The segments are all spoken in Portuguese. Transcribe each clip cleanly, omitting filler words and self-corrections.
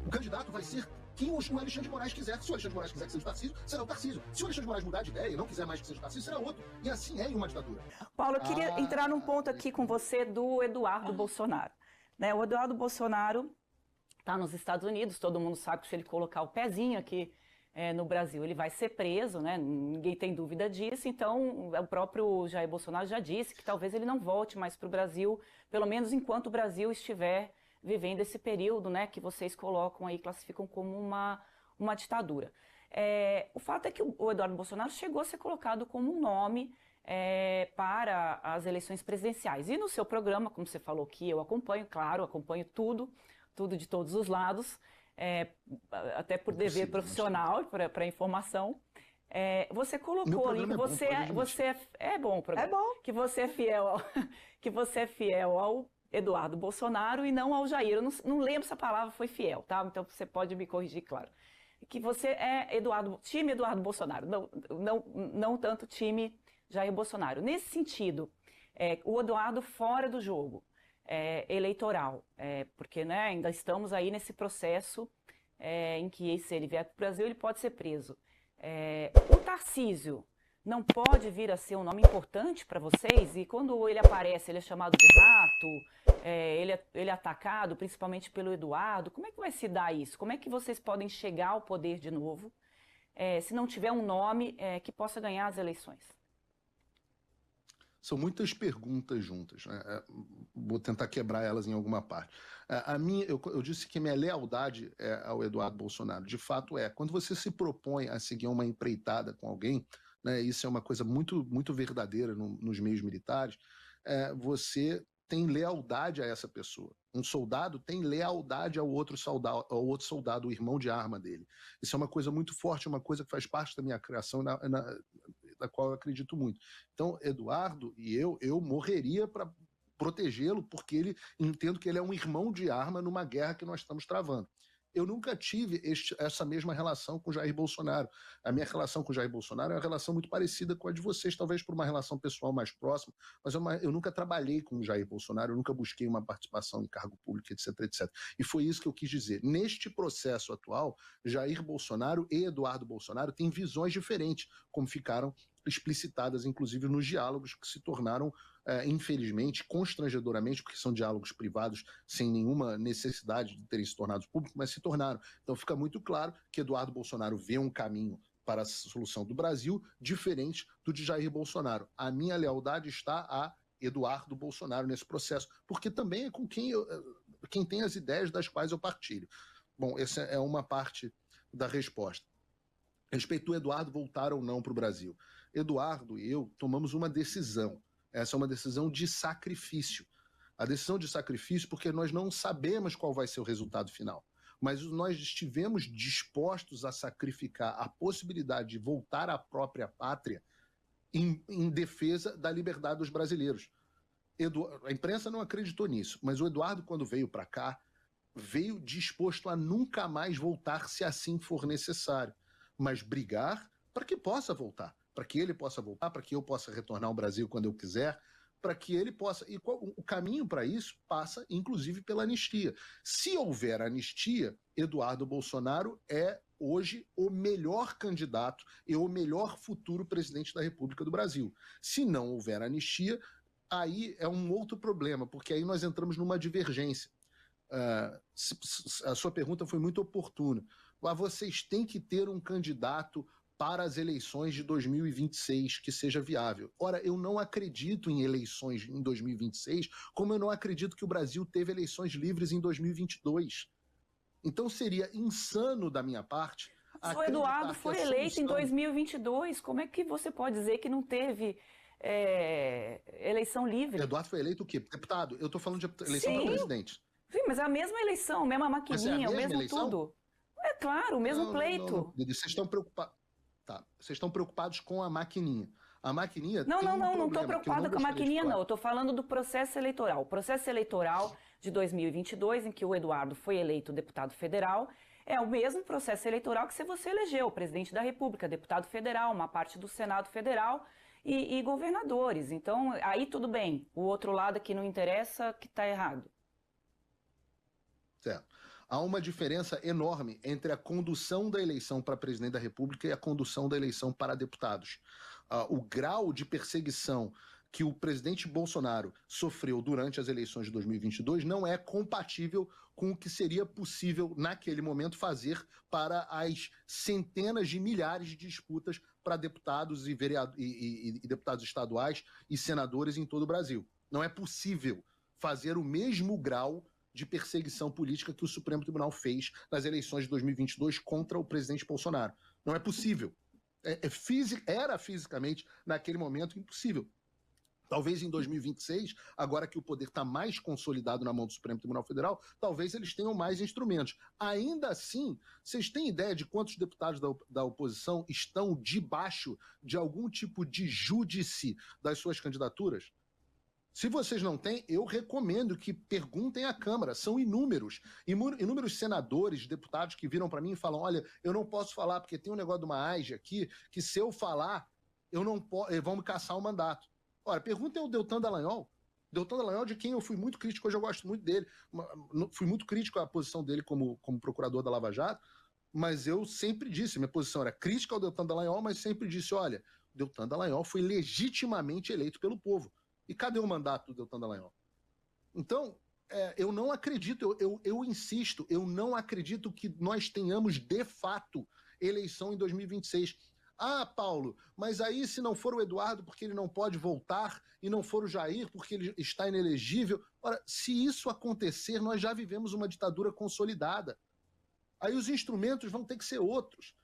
O candidato vai ser quem o Alexandre de Moraes quiser. Se o Alexandre de Moraes quiser que seja o Tarcísio, será o Tarcísio. Se o Alexandre de Moraes mudar de ideia e não quiser mais que seja o Tarcísio, será outro. E assim é em uma ditadura. Paulo, eu queria entrar num ponto aqui com você do Eduardo Bolsonaro. Né, o Eduardo Bolsonaro está nos Estados Unidos, todo mundo sabe que se ele colocar o pezinho aqui no Brasil, ele vai ser preso, né? Ninguém tem dúvida disso. Então, o próprio Jair Bolsonaro já disse que talvez ele não volte mais para o Brasil, pelo menos enquanto o Brasil estiver vivendo esse período, né, que vocês colocam aí, classificam como uma ditadura. O fato é que o Eduardo Bolsonaro chegou a ser colocado como um nome para as eleições presidenciais. E no seu programa, como você falou que eu acompanho, claro, acompanho tudo de todos os lados, até por dever profissional, para informação. Você colocou ali que você é bom o programa, que você é fiel ao Eduardo Bolsonaro e não ao Jair. Eu não lembro se a palavra foi fiel, tá? Então você pode me corrigir, claro. Que você é time Eduardo Bolsonaro, não tanto time Jair Bolsonaro. Nesse sentido, o Eduardo fora do jogo eleitoral, porque, né, ainda estamos aí nesse processo em que, se ele vier para o Brasil, ele pode ser preso. O Tarcísio não pode vir a ser um nome importante para vocês? E quando ele aparece, ele é chamado de rato, ele é atacado principalmente pelo Eduardo. Como é que vai se dar isso? Como é que vocês podem chegar ao poder de novo se não tiver um nome que possa ganhar as eleições? São muitas perguntas juntas, né? Vou tentar quebrar elas em alguma parte. Eu disse que minha lealdade ao Eduardo Bolsonaro. De fato quando você se propõe a seguir uma empreitada com alguém, né, isso é uma coisa muito, muito verdadeira nos meios militares, você tem lealdade a essa pessoa. Um soldado tem lealdade ao outro soldado, o irmão de arma dele. Isso é uma coisa muito forte, uma coisa que faz parte da minha criação, da qual eu acredito muito. Então, Eduardo e eu morreria para protegê-lo, porque entendo que ele é um irmão de arma numa guerra que nós estamos travando. Eu nunca tive essa mesma relação com Jair Bolsonaro. A minha relação com Jair Bolsonaro é uma relação muito parecida com a de vocês, talvez por uma relação pessoal mais próxima, mas eu nunca trabalhei com Jair Bolsonaro, eu nunca busquei uma participação em cargo público, etc, etc. E foi isso que eu quis dizer. Neste processo atual, Jair Bolsonaro e Eduardo Bolsonaro têm visões diferentes, como ficaram explicitadas, inclusive, nos diálogos que se tornaram, infelizmente, constrangedoramente, porque são diálogos privados sem nenhuma necessidade de terem se tornado públicos, mas se tornaram. Então fica muito claro que Eduardo Bolsonaro vê um caminho para a solução do Brasil diferente do de Jair Bolsonaro. A minha lealdade está a Eduardo Bolsonaro nesse processo, porque também é com quem tem as ideias das quais eu partilho. Bom, essa é uma parte da resposta. Respeito ao Eduardo voltar ou não para o Brasil. Eduardo e eu tomamos uma decisão. Essa é uma decisão de sacrifício. A decisão de sacrifício porque nós não sabemos qual vai ser o resultado final. Mas nós estivemos dispostos a sacrificar a possibilidade de voltar à própria pátria em defesa da liberdade dos brasileiros. A imprensa não acreditou nisso, mas o Eduardo, quando veio para cá, veio disposto a nunca mais voltar se assim for necessário, mas brigar para que possa voltar, para que ele possa voltar, para que eu possa retornar ao Brasil quando eu quiser, para que ele possa... E o caminho para isso passa, inclusive, pela anistia. Se houver anistia, Eduardo Bolsonaro é hoje o melhor candidato e o melhor futuro presidente da República do Brasil. Se não houver anistia, aí é um outro problema, porque aí nós entramos numa divergência. A sua pergunta foi muito oportuna. Vocês têm que ter um candidato para as eleições de 2026 que seja viável. Ora, eu não acredito em eleições em 2026, como eu não acredito que o Brasil teve eleições livres em 2022. Então seria insano da minha parte... O Eduardo foi eleito em 2022, como é que você pode dizer que não teve eleição livre? Eduardo foi eleito o quê? Deputado? Eu estou falando de eleição para presidente. Sim, mas é a mesma eleição, a mesma maquininha, o mesmo eleição? tudo. É claro, o mesmo pleito. Vocês estão preocupados. Tá. Vocês estão preocupados com a maquininha. A maquininha não estou preocupada com a maquininha, não. Eu estou falando do processo eleitoral. O processo eleitoral de 2022, em que o Eduardo foi eleito deputado federal, é o mesmo processo eleitoral que você elegeu, o presidente da República, deputado federal, uma parte do Senado Federal e governadores. Então, aí tudo bem. O outro lado que não interessa, que está errado. Certo. há uma diferença enorme entre a condução da eleição para presidente da República e a condução da eleição para deputados. O grau de perseguição que o presidente Bolsonaro sofreu durante as eleições de 2022 não é compatível com o que seria possível, naquele momento, fazer para as centenas de milhares de disputas para deputados e deputados estaduais e senadores em todo o Brasil. Não é possível fazer o mesmo grau de perseguição política que o Supremo Tribunal fez nas eleições de 2022 contra o presidente Bolsonaro. Não é possível. Era fisicamente, naquele momento, impossível. Talvez em 2026, agora que o poder está mais consolidado na mão do Supremo Tribunal Federal, talvez eles tenham mais instrumentos. Ainda assim, vocês têm ideia de quantos deputados da oposição estão debaixo de algum tipo de júdice das suas candidaturas? Se vocês não têm, eu recomendo que perguntem à Câmara. São inúmeros. Inúmeros senadores, deputados que viram para mim e falam: olha, eu não posso falar porque tem um negócio de uma AIGE aqui, que se eu falar, eu não posso, vão me caçar o mandato. Ora, perguntem ao Deltan Dallagnol. Deltan Dallagnol, de quem eu fui muito crítico, hoje eu gosto muito dele. Fui muito crítico à posição dele como procurador da Lava Jato, mas eu sempre disse, minha posição era crítica ao Deltan Dallagnol, mas sempre disse: olha, o Deltan Dallagnol foi legitimamente eleito pelo povo. E cadê o mandato do Deltan Dallagnol? Então, eu não acredito, eu insisto, eu não acredito que nós tenhamos, de fato, eleição em 2026. Ah, Paulo, mas aí se não for o Eduardo porque ele não pode voltar e não for o Jair porque ele está inelegível. Ora, se isso acontecer, nós já vivemos uma ditadura consolidada. Aí os instrumentos vão ter que ser outros.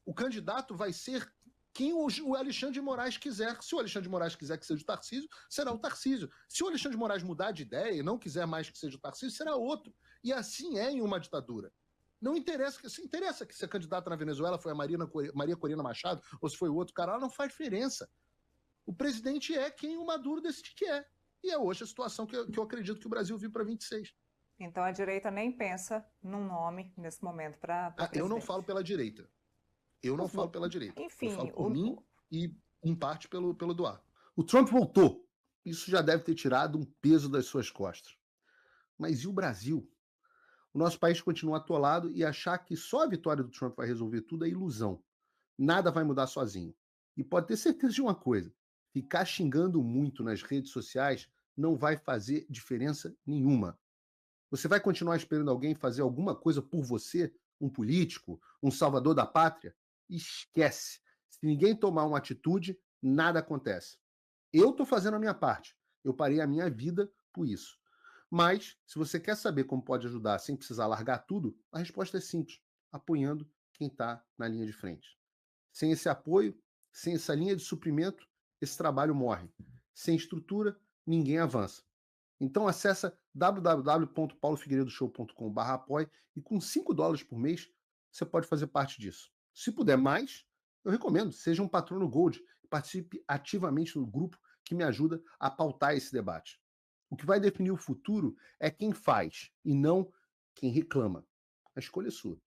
O candidato vai ser quem o Alexandre de Moraes quiser. Se o Alexandre de Moraes quiser que seja o Tarcísio, será o Tarcísio. Se o Alexandre de Moraes mudar de ideia e não quiser mais que seja o Tarcísio, será outro. E assim é em uma ditadura. Não interessa, se interessa que se a candidata na Venezuela foi a Maria Corina Machado ou se foi o outro cara, não faz diferença. O presidente é quem o Maduro decide que é. E é hoje a situação que eu acredito que o Brasil vive para 26. Então a direita nem pensa num nome nesse momento para eu não falo pela direita. Eu não falo pela direita. Enfim, eu falo por mim e, em parte, pelo Eduardo. O Trump voltou. Isso já deve ter tirado um peso das suas costas. Mas e o Brasil? O nosso país continua atolado e achar que só a vitória do Trump vai resolver tudo é ilusão. Nada vai mudar sozinho. E pode ter certeza de uma coisa: ficar xingando muito nas redes sociais não vai fazer diferença nenhuma. Você vai continuar esperando alguém fazer alguma coisa por você? Um político? Um salvador da pátria? Esquece. Se ninguém tomar uma atitude, nada acontece. Eu estou fazendo a minha parte. Eu parei a minha vida por isso. Mas, se você quer saber como pode ajudar sem precisar largar tudo, a resposta é simples: apoiando quem está na linha de frente. Sem esse apoio, sem essa linha de suprimento, esse trabalho morre. Sem estrutura, ninguém avança. Então acessa www.paulofigueiredoshow.com/apoie e com $5 por mês você pode fazer parte disso. Se puder mais, eu recomendo, seja um patrono Gold e participe ativamente no grupo que me ajuda a pautar esse debate. O que vai definir o futuro é quem faz e não quem reclama. A escolha é sua.